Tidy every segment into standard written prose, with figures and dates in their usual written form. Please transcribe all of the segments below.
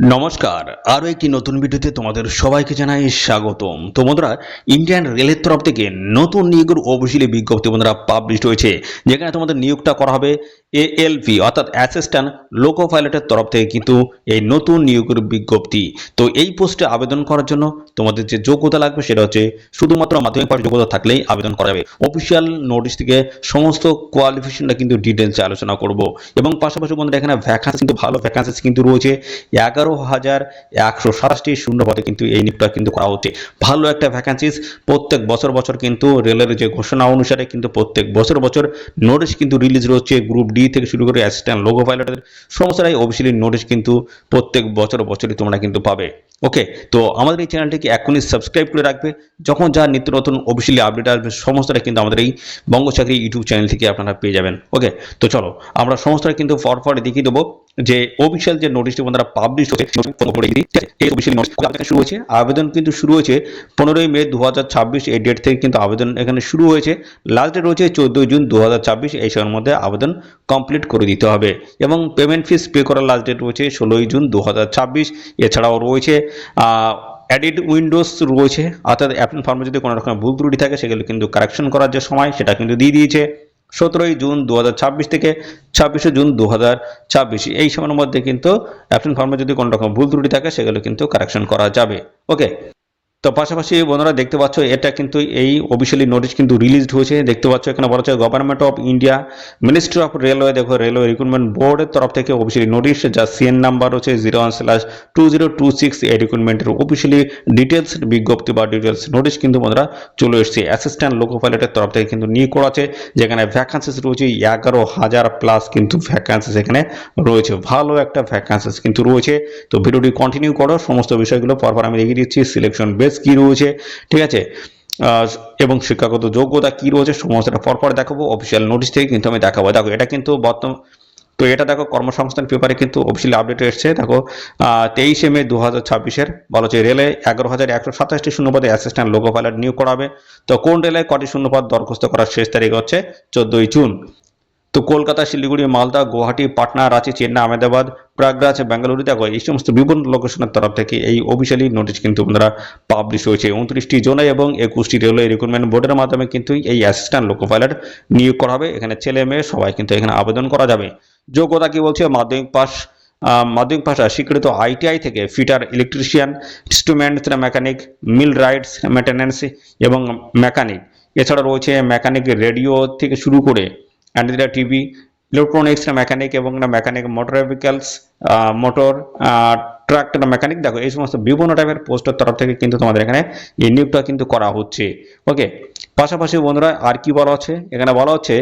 নমস্কার, আরও একটি নতুন ভিডিওতে তোমাদের সবাইকে জানাই স্বাগতম। তো বন্ধুরা, ইন্ডিয়ান রেলের তরফ থেকে নতুন নিয়োগের অফিসিয়ালি বিজ্ঞপ্তি বন্ধুরা পাবলিশ হয়েছে, যেখানে তোমাদের নিয়োগটা করা হবে এএলপি অর্থাৎ অ্যাসিস্ট্যান্ট লোকো পাইলটের তরফ থেকে কিন্তু এই নতুন নিয়োগের বিজ্ঞপ্তি। তো এই পোস্টে আবেদন করার জন্য তোমাদের যে যোগ্যতা লাগবে সেটা হচ্ছে শুধুমাত্র মাধ্যমিক পাশ যোগ্যতা থাকলেই আবেদন করা যাবে। অফিসিয়াল নোটিশ থেকে সমস্ত কোয়ালিফিকেশনটা কিন্তু ডিটেলসে আলোচনা করব এবং পাশাপাশি বন্ধুরা এখানে ভ্যাকান্সি কিন্তু ভালো ভ্যাকান্সি কিন্তু রয়েছে। 11,127টি শূন্য পদে কিন্তু এই নিয়োগটা কিন্তু করা হচ্ছে। ভালো একটা ভ্যাকান্সিস। প্রত্যেক বছর কিন্তু রেলের যে ঘোষণা অনুসারে কিন্তু প্রত্যেক বছর নোটিশ কিন্তু রিলিজ হচ্ছে। গ্রুপ ডি থেকে শুরু করে অ্যাসিস্ট্যান্ট লোকো পাইলটের সমস্তটাই অফিসিয়ালি নোটিশ কিন্তু প্রত্যেক বছরই তোমরা কিন্তু পাবে। ওকে, তো আমাদের এই চ্যানেলটিকে এখনই সাবস্ক্রাইব করে রাখবে। যখন যা নিত্য নতুন অফিসিয়ালি আপডেট আসবে সমস্তটা কিন্তু আমাদের এই বঙ্গ চাকরি ইউটিউব চ্যানেল থেকে আপনারা পেয়ে যাবেন। ওকে, তো চলো আমরা সমস্তটা কিন্তু পরপর দেখিয়ে দেবো যে অফিসিয়াল যে নোটিশটি বন্ধুরা পাবলিশ হচ্ছে এই অফিসিয়াল নোটিশ শুরু হয়েছে। আবেদন কিন্তু শুরু হয়েছে 15ই মে 2026 এই ডেট থেকে কিন্তু আবেদন এখানে শুরু হয়েছে। লাস্ট ডেট রয়েছে 14 জুন 2026। এই সময়ের মধ্যে আবেদন কমপ্লিট করে দিতে হবে এবং পেমেন্ট ফিস পে করার লাস্ট ডেট রয়েছে 16ই জুন 2026। এছাড়াও রয়েছে এডিট উইন্ডোজ রয়েছে, অর্থাৎ অ্যাপ্লিকেশন ফর্মে যদি কোনো রকম ভুল ত্রুটি থাকে সেগুলো কিন্তু কারেকশন করার যে সময় সেটা কিন্তু দিয়ে দিয়েছে 17ই জুন 2026 থেকে 26শে জুন 2026। এই সময়ের মধ্যে কিন্তু অ্যাপ্লিকেশন ফর্মে যদি কোনো রকম ভুল ত্রুটি থাকে সেগুলো কিন্তু কারেকশন করা যাবে। ওকে, তো পাশাপাশি বন্ধুরা দেখতে পাচ্ছ এটা কিন্তু এই অফিসিয়ালি নোটিশ কিন্তু রিলিজড হয়েছে। দেখতে পাচ্ছ এখানে বলা হচ্ছে government of India ministry of railway, দেখো রেলওয়ে রিক্রুটমেন্ট বোর্ডের তরফ থেকে অফিসিয়ালি নোটিশ, যা সিএন নাম্বার হচ্ছে 01/2026। এই রিক্রুটমেন্টের অফিসিয়ালি ডিটেলস বিজ্ঞপ্তি বা ডিটেলস নোটিশ কিন্তু বন্ধুরা চলে এসেছে। অ্যাসিস্ট্যান্ট লোকো পাইলটের তরফ থেকে কিন্তু নিয়োগ করা আছে, যেখানে ভ্যাকান্সিস রয়েছে 11,000 প্লাস কিন্তু ভ্যাকান্সিস এখানে রয়েছে। ভালো একটা ভ্যাকান্সিস কিন্তু রয়েছে। তো ভিডিওটি কন্টিনিউ করো, সমস্ত বিষয়গুলো পরপর আমি দেখিয়ে দিচ্ছি। সিলেকশন বেস কি রয়েছে, ঠিক আছে, এবং শিক্ষাগত যোগ্যতা কি রয়েছে সমস্তটা পরপর দেখাবো। অফিসিয়াল নোটিশ থেকে কিন্তু আমি দেখাবো। দেখো এটা কিন্তু বর্তমান, তো এটা দেখো কর্মসংস্থান পেপারে কিন্তু অফিসিয়ালি আপডেট এসছে। দেখো 23শে মে 2026 বলা হচ্ছে রেলে 11,127টি শূন্যপদে অ্যাসিস্ট্যান্ট লোকো পাইলট নিয়োগ করাবে। তো কোন রেলে কটি শূন্যপদ দরখাস্ত করার শেষ তারিখ হচ্ছে 14ই জুন। তো কলকাতা, শিলিগুড়ি, মালদা, গুয়াহাটি, পাটনা, রাঁচি, চেন্নাই, আহমেদাবাদ, প্রয়াগরাজ, বেঙ্গালুরু, দেখো এই সমস্ত বিভিন্ন লোকেশনের তরফ থেকে এই অফিসিয়ালি নোটিশ কিন্তু আপনারা পাবলিশ হয়েছে। 29টি জোনে এবং 21টি রেলওয়ে রিক্রুটমেন্ট বোর্ডের মাধ্যমে কিন্তু এই অ্যাসিস্ট্যান্ট লোকো পাইলট নিয়োগ করা হবে। এখানে ছেলে মেয়ে সবাই কিন্তু এখানে আবেদন করা যাবে। যোগ্যতা কি বলছে? মাধ্যমিক পাশ স্বীকৃত আইটিআই থেকে ফিটার, ইলেকট্রিশিয়ান, ইনস্ট্রুমেন্ট মেকানিক, মিল রাইটস মেনটেন্যান্স এবং মেকানিক। এছাড়া রয়েছে মেকানিক রেডিও থেকে শুরু করে অ্যান্ড টিভি, ইলেকট্রনিক্স মেকানিক এবং mechanic motor vehicles, motor tractor mechanic. দেখো এই সমস্ত বিভিন্ন টাইপের পোস্টের তরফ থেকে কিন্তু তোমাদের এখানে এই নিয়োগটা কিন্তু করা হচ্ছে। ওকে, পাশাপাশি বন্ধুরা আর কি বলা হচ্ছে, এখানে বলা হচ্ছে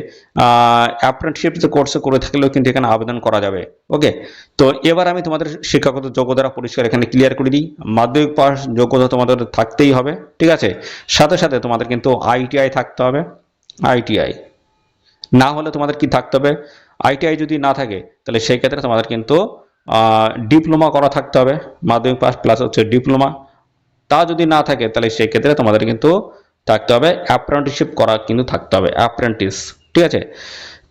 অ্যাপ্রেন্টিসশিপ কোর্স করে থাকলেও কিন্তু এখানে আবেদন করা যাবে। ওকে, তো এবার আমি তোমাদের শিক্ষাগত যোগ্যতা পরিষ্কার এখানে ক্লিয়ার করে দিই। মাধ্যমিক পাস যোগ্যতা তোমাদের থাকতেই হবে, ঠিক আছে। সাথে সাথে তোমাদের কিন্তু আইটিআই থাকতে হবে। আইটিআই না হলে তোমাদের কি থাকতে হবে? আইটিআই যদি না থাকে তাহলে সেই ক্ষেত্রে তোমাদের কিন্তু ডিপ্লোমা করা থাকতে হবে। মাধ্যমিক পাস প্লাস হচ্ছে ডিপ্লোমা। তা যদি না থাকে তাহলে সেই ক্ষেত্রে তোমাদের কিন্তু থাকতে হবে অ্যাপ্রেন্টিসশিপ করা কিন্তু থাকতে হবে, অ্যাপ্রেন্টিস, ঠিক আছে।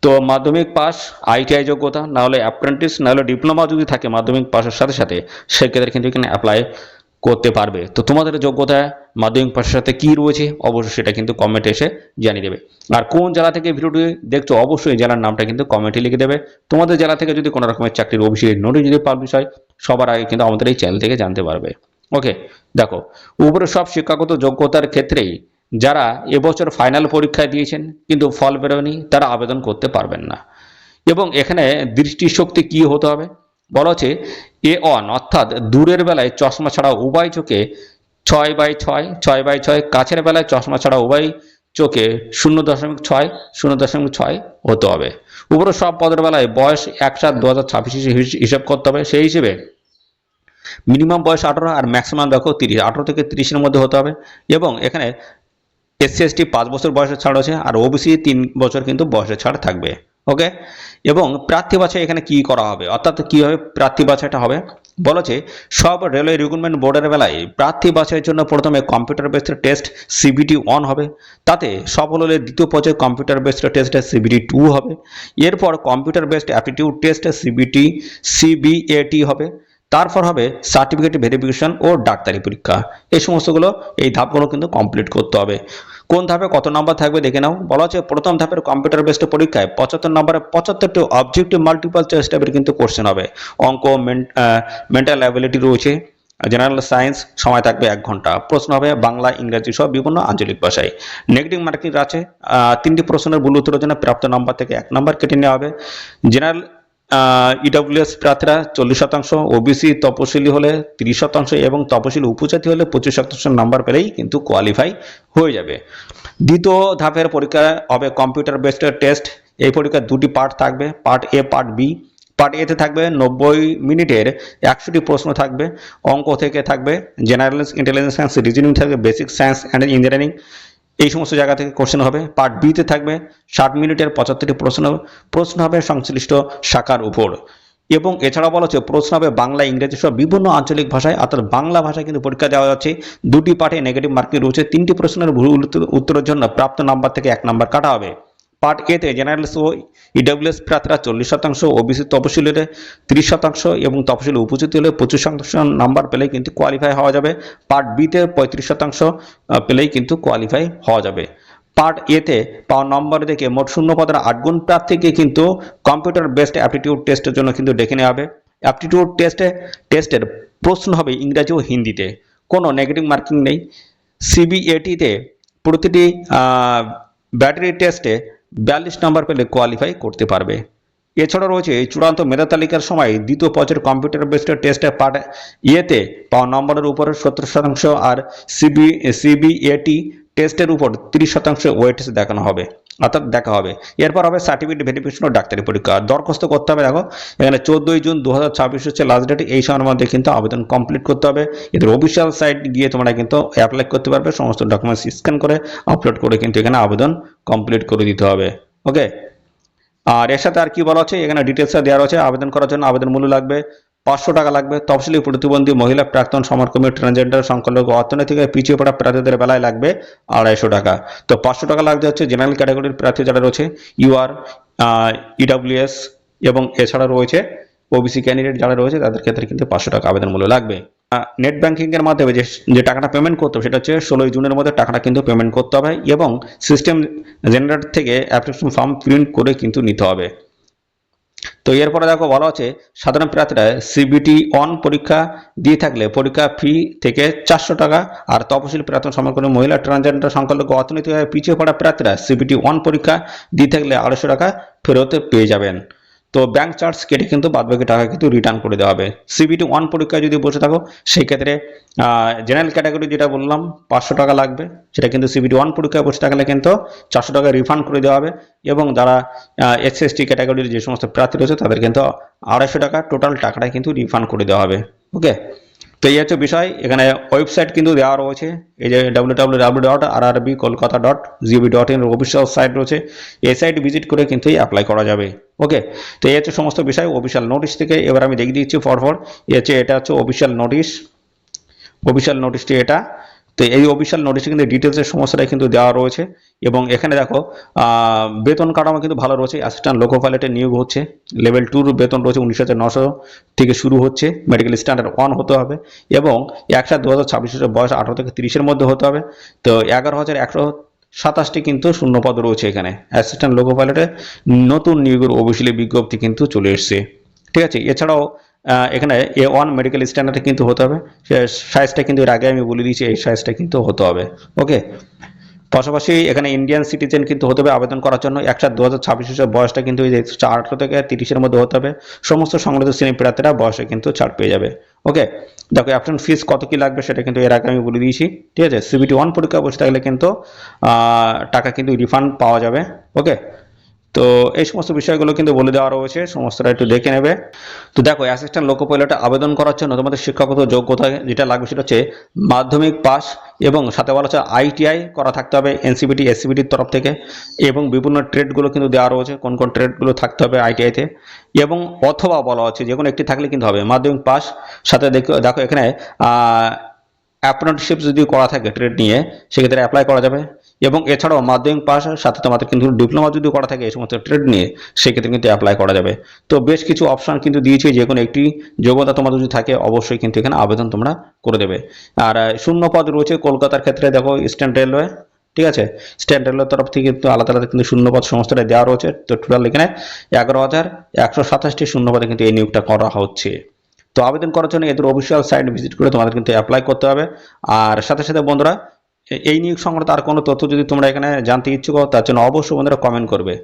তো মাধ্যমিক পাস, আইটিআই যোগ্যতা, না হলে অ্যাপ্রেন্টিস, না হলে ডিপ্লোমা যদি থাকে মাধ্যমিক পাসের সাথে সাথে সেক্ষেত্রে কিন্তু এখানে অ্যাপ্লাই করতে পারবে। তো তোমাদের যোগ্যতা মাধ্যমিক পাশের সাথে কি রয়েছে অবশ্যই সেটা কিন্তু কমেন্টে এসে জানিয়ে দেবে। আর কোন জেলা থেকে ভিডিওটি দেখছো অবশ্যই জেলার নামটা কিন্তু কমেন্টে লিখে দেবে। তোমাদের জেলা থেকে যদি কোনো রকমের চাকরির অফিসিয়ালি নোটিশ যদি পাবলিশ হয় সবার আগে কিন্তু আমাদের এই চ্যানেল থেকে জানতে পারবে। ওকে, দেখো উপরে সব শিক্ষাগত যোগ্যতার ক্ষেত্রেই যারা এবছর ফাইনাল পরীক্ষা দিয়েছেন কিন্তু ফল বেরোয়নি তারা আবেদন করতে পারবেন না। এবং এখানে দৃষ্টিশক্তি কি হতে হবে বলা হচ্ছে A1 অর্থাৎ দূরের বেলায় চশমা ছাড়া উভয় চোখে 6/6 কাছের বেলায় চশমা ছাড়া উভয় চোখে 0.6 হতে হবে। উপরে সব পদের বেলায় বয়স 1/7/2026 হিসাব করতে হবে। সেই হিসেবে মিনিমাম বয়স 18 আর ম্যাক্সিমাম দেখো 30, 18 থেকে 30-এর মধ্যে হতে হবে। এবং এখানে SC/ST 5 বছর বয়সের ছাড় আছে আর ওবিসি 3 বছর কিন্তু বয়সের ছাড় থাকবে। ওকে, এবং প্রার্থী বাছাই এখানে কি করা হবে অর্থাৎ কিভাবে প্রার্থী বাছাইটা হবে বলেছে সব রেলওয়ে রিক্রুটমেন্ট বোর্ডের বেলায় প্রার্থী বাছাইয়ের জন্য প্রথমে কম্পিউটার বেসড টেস্ট CBT 1 হবে, তাতে সফল হলে দ্বিতীয় পর্যায়ে কম্পিউটার বেসড টেস্ট CBT 2 হবে, এরপর computer based aptitude test CBAT হবে, তারপর হবে সার্টিফিকেট ভেরিফিকেশন ও ডাক্তারি পরীক্ষা। এই সমস্তগুলো এই ধাপগুলো কিন্তু কমপ্লিট করতে হবে। কোন ধাপে কত নম্বর থাকবে দেখে নাও। বলা হচ্ছে প্রথম ধাপের কম্পিউটার বেসড পরীক্ষায় 75 নম্বরে 75টি অবজেক্টিভ মাল্টিপল চয়েস টাইপের কিন্তু কোশ্চেন হবে। অঙ্ক, মেন্টাল অ্যাবিলিটি রয়েছে, জেনারেল সায়েন্স, সময় থাকবে 1 ঘন্টা। প্রশ্ন হবে বাংলা, ইংরেজি সহ বিভিন্ন আঞ্চলিক ভাষায়। নেগেটিভ মার্কিং আছে, 3টি প্রশ্নের ভুল উত্তরের জন্য প্রাপ্ত নম্বর থেকে 1 নম্বর কেটে নেওয়া হবে। জেনারেল ইডব্লিউএস প্রার্থীরা 40%, ওবিসি তপশিলি হলে 30% এবং তপশিলি উপজাতি হলে 25% নাম্বার পেলেই কিন্তু কোয়ালিফাই হয়ে যাবে। দ্বিতীয় ধাপের পরীক্ষা হবে কম্পিউটার বেসড টেস্ট। এই পরীক্ষার 2টি পার্ট থাকবে, part A, part B. Part এতে থাকবে 90 মিনিটের 100টি প্রশ্ন থাকবে। অঙ্ক থেকে থাকবে জেনারেল ইন্টেলিজেন্স সায়েন্স, রিজনিং থাকবে, বেসিক সায়েন্স অ্যান্ড ইঞ্জিনিয়ারিং, এই সমস্ত জায়গা থেকে কোশ্চেন হবে। পার্ট বিতে থাকবে 60 মিনিটের 75টি প্রশ্ন হবে সংশ্লিষ্ট শাখার উপর। এবং এছাড়াও বলা হচ্ছে প্রশ্ন হবে বাংলা, ইংরেজি সহ বিভিন্ন আঞ্চলিক ভাষায়, অর্থাৎ বাংলা ভাষায় কিন্তু পরীক্ষা দেওয়া যাচ্ছে। 2টি পার্টে নেগেটিভ মার্কিং রয়েছে। 3টি প্রশ্নের ভুল উত্তরের জন্য প্রাপ্ত নাম্বার থেকে 1 নাম্বার কাটা হবে। পার্ট এতে জেনারেল ও ইডব্লিউএস প্রার্থীরা 40%, ওবিসি তপশিলি হলে 30% এবং তপশিলি উপজাতি হলে 25% নাম্বার পেলেই কিন্তু কোয়ালিফাই হওয়া যাবে। পার্ট বিতে 35% পেলেই কিন্তু কোয়ালিফাই হওয়া যাবে। পার্ট এতে পাওয়া নম্বর দেখে মোট শূন্য পদের 8 গুণ প্রার্থীকে কিন্তু কম্পিউটার বেসড অ্যাপটিটিউড টেস্টের জন্য কিন্তু ডেকে নেওয়া হবে। অ্যাপটিটিউড টেস্টের প্রশ্ন হবে ইংরাজি ও হিন্দিতে, কোনো নেগেটিভ মার্কিং নেই। সিবিএটিতে প্রতিটি ব্যাটারি টেস্টে 42 নম্বর পেলে কোয়ালিফাই করতে পারবে। এছাড়া রয়েছে চূড়ান্ত মেধা তালিকার সময় দ্বিতীয় পর্যায়ের কম্পিউটার বেসড টেস্টে পার্ট ইয়েতে পাওয়া নম্বরের উপর 70% আর সিবিএটি টেস্টের উপর 30% ওয়েটেজ দেখানো হবে, অর্থাৎ দেখা হবে। এরপর হবে সার্টিফিকেট ভেরিফিকেশন ও ডাক্তারি পরীক্ষা। দরখাস্ত করতে হবে, দেখো এখানে 14 জুন 2026 হচ্ছে লাস্ট ডেট। এই সময়ের মধ্যে কিন্তু আবেদন কমপ্লিট করতে হবে। এদের অফিসিয়াল সাইট গিয়ে তোমরা কিন্তু অ্যাপ্লাই করতে পারবে। সমস্ত ডকুমেন্টস স্ক্যান করে আপলোড করে কিন্তু এখানে আবেদন কমপ্লিট করে দিতে হবে। ওকে, আর এর সাথে আর কি বলা হচ্ছে এখানে ডিটেলসটা দেওয়া রয়েছে। আবেদন করার জন্য আবেদন মূল্য লাগবে 500 টাকা লাগবে। তফসিলি প্রতিবন্ধী মহিলা, প্রাক্তন সমরকর্মী, ট্রান্সজেন্ডার, সংখ্যালঘু, অর্থনৈতিক পিছিয়ে পড়া প্রার্থীদের বেলায় লাগবে 250 টাকা। তো 500 টাকা লাগছে হচ্ছে জেনারেল ক্যাটাগরির প্রার্থী যারা রয়েছে, ইউআর, ইডব্লিউএস এবং এছাড়া রয়েছে ওবিসি ক্যান্ডিডেট যারা রয়েছে তাদের ক্ষেত্রে কিন্তু 500 টাকা আবেদন মূল্য লাগবে। নেট ব্যাংকিং এর মাধ্যমে যে টাকাটা পেমেন্ট করতে হবে সেটা হচ্ছে 16 জুনের মধ্যে টাকাটা কিন্তু পেমেন্ট করতে হবে এবং সিস্টেম জেনারেটর থেকে অ্যাপ্লিকেশন ফর্ম প্রিন্ট করে কিন্তু নিতে হবে। তো এরপরে দেখো বলা হচ্ছে সাধারণ প্রার্থীরা সিবিটি অন পরীক্ষা দিয়ে থাকলে পরীক্ষা ফি থেকে 400 টাকা, আর তপশিলি প্রার্থী সমর্থনে মহিলা, ট্রান্সজেন্ডার, সংখ্যালঘু, অর্থনৈতিকভাবে পিছিয়ে পড়া প্রার্থীরা সিবিটি অন পরীক্ষা দিয়ে থাকলে 250 টাকা ফেরত পেয়ে যাবেন। তো ব্যাংক চার্জ কেটে কিন্তু বাদবাকি টাকা কিন্তু রিটার্ন করে দেওয়া হবে। সিবিটি ওয়ান পরীক্ষায় যদি বসে থাকো সেই ক্ষেত্রে জেনারেল ক্যাটাগরি যেটা বললাম 500 টাকা লাগবে, সেটা কিন্তু সিবিটি ওয়ান পরীক্ষায় বসে থাকলে কিন্তু 400 টাকা রিফান্ড করে দেওয়া হবে। এবং যারা এসসি ক্যাটাগরির যে সমস্ত প্রার্থী রয়েছে তাদের কিন্তু 250 টাকা টোটাল টাকাটাই কিন্তু রিফান্ড করে দেওয়া হবে। ওকে, তো এই হচ্ছে বিষয়। এখানে ওয়েবসাইট কিন্তু দেওয়া রয়েছে, এই যে www.rrbkolkata.gov.in অফিসিয়াল সাইট রয়েছে। এই সাইট ভিজিট করে কিন্তু অ্যাপ্লাই করা যাবে। ওকে, তো এই হচ্ছে সমস্ত বিষয় অফিসিয়াল নোটিশ থেকে। এবার আমি দেখিয়ে দিচ্ছি ফর এটা হচ্ছে অফিসিয়াল নোটিশটি এটা। তো এই অফিসিয়াল নোটিশে কিন্তু ডিটেলসের সমস্যাটাই কিন্তু দেওয়া রয়েছে। এবং এখানে দেখো বেতন কাঠামো কিন্তু ভালো রয়েছে। অ্যাসিস্ট্যান্ট লোকো পাইলটের নিয়োগ হচ্ছে, লেভেল 2 বেতন রয়েছে 19,900 থেকে শুরু হচ্ছে। মেডিকেল স্ট্যান্ডার্ড 1 হতে হবে এবং 1/7/2026 বয়স 18 থেকে 30-এর মধ্যে হতে হবে। তো 11,127টি কিন্তু শূন্যপদ রয়েছে এখানে। অ্যাসিস্ট্যান্ট লোকো পাইলটে নতুন নিয়োগের অফিসিয়ালি বিজ্ঞপ্তি কিন্তু চলে এসছে। ঠিক আছে, এছাড়াও এখানে A1 মেডিকেল স্ট্যান্ডার্ডে কিন্তু হতে হবে। সাইজটা কিন্তু এর আগে আমি বলে দিয়েছি, এই সাইজটা কিন্তু হতে হবে। ওকে, পাশাপাশি এখানে ইন্ডিয়ান সিটিজেন কিন্তু হতে হবে আবেদন করার জন্য। 1/7/2026 বয়সটা কিন্তু 18 থেকে 30-এর মধ্যে হতে হবে। সমস্ত সংশ্লিষ্ট শ্রেণী প্রার্থীরা বয়সে কিন্তু ছাড় পেয়ে যাবে। ওকে, দেখো অ্যাপ্লিকেশন ফিস কত কি লাগবে সেটা কিন্তু এর আগে আমি বলে দিয়েছি। ঠিক আছে, সিবিটি 1 পরীক্ষা বসে থাকলে কিন্তু টাকা কিন্তু রিফান্ড পাওয়া যাবে। ওকে, তো এই সমস্ত বিষয়গুলো কিন্তু বলে দেওয়া রয়েছে, সমস্তটা একটু দেখে নেবে। তো দেখো অ্যাসিস্ট্যান্ট লোকো পাইলটে আবেদন করার জন্য তোমাদের শিক্ষাগত যোগ্যতা যেটা লাগবে সেটা হচ্ছে মাধ্যমিক পাস, এবং সাথে বলা হচ্ছে আইটিআই করা থাকতে হবে এনসিবিটি এসসিবিটির তরফ থেকে। এবং বিভিন্ন ট্রেডগুলো কিন্তু দেওয়া রয়েছে, কোন কোন ট্রেডগুলো থাকতে হবে আইটিআইতে, এবং অথবা বলা হচ্ছে যে কোনো একটি থাকলে কিন্তু হবে মাধ্যমিক পাস। সাথে দেখো এখানে অ্যাপ্রেন্টিসশিপ যদি করা থাকে ট্রেড নিয়ে সেক্ষেত্রে অ্যাপ্লাই করা যাবে। এবং এছাড়াও মাধ্যমিক পাশের সাথে তোমাদের কিন্তু ডিপ্লোমা যদি করা থাকে এই সমস্ত ট্রেড নিয়ে সেক্ষেত্রে কিন্তু অ্যাপ্লাই করা যাবে। তো বেশ কিছু অপশন কিন্তু দিয়েছি, যে কোনো একটি যোগ্যতা তোমাদের যদি থাকে অবশ্যই কিন্তু এখানে আবেদন তোমরা করে দেবে। আর শূন্য পদ রয়েছে কলকাতার ক্ষেত্রে, দেখো ইস্টার্ন রেলওয়ে, ঠিক আছে, ইস্টার্ন রেলওয়ের তরফ থেকে কিন্তু আলাদা আলাদা কিন্তু শূন্যপদ সমস্তটাই দেওয়া রয়েছে। তো টোটাল এখানে 11,127টি শূন্যপদে কিন্তু এই নিয়োগটা করা হচ্ছে। তো আবেদন করার জন্য এদের অফিসিয়াল সাইট ভিজিট করে তোমাদের কিন্তু অ্যাপ্লাই করতে হবে। আর সাথে সাথে বন্ধুরা, এই নিয়োগ সংক্রান্ত আর কোনো তথ্য যদি তোমরা এখানে জানতে ইচ্ছুক হও তার জন্য অবশ্যই বন্ধুরা কমেন্ট করবে।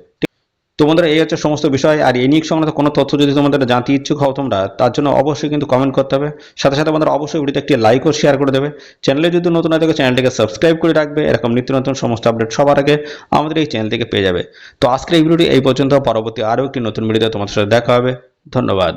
তো বন্ধুরা, এই হচ্ছে সমস্ত বিষয়। আর এই নিয়োগ সংক্রান্ত কোনো তথ্য যদি তোমাদের জানতে ইচ্ছুক হও তোমরা, তার জন্য অবশ্যই কিন্তু কমেন্ট করতে হবে। সাথে সাথে বন্ধুরা অবশ্যই ভিডিওতে একটি লাইক ও শেয়ার করে দেবে। চ্যানেলে যদি নতুন হয়ে থাকে চ্যানেলটিকে সাবস্ক্রাইব করে রাখবে, এরকম নিত্য নতুন সমস্ত আপডেট সবার আগে আমাদের এই চ্যানেল থেকে পেয়ে যাবে। তো আজকের এই ভিডিওটি এই পর্যন্ত, পরবর্তী আরও একটি নতুন ভিডিওতে তোমাদের সাথে দেখা হবে। ধন্যবাদ।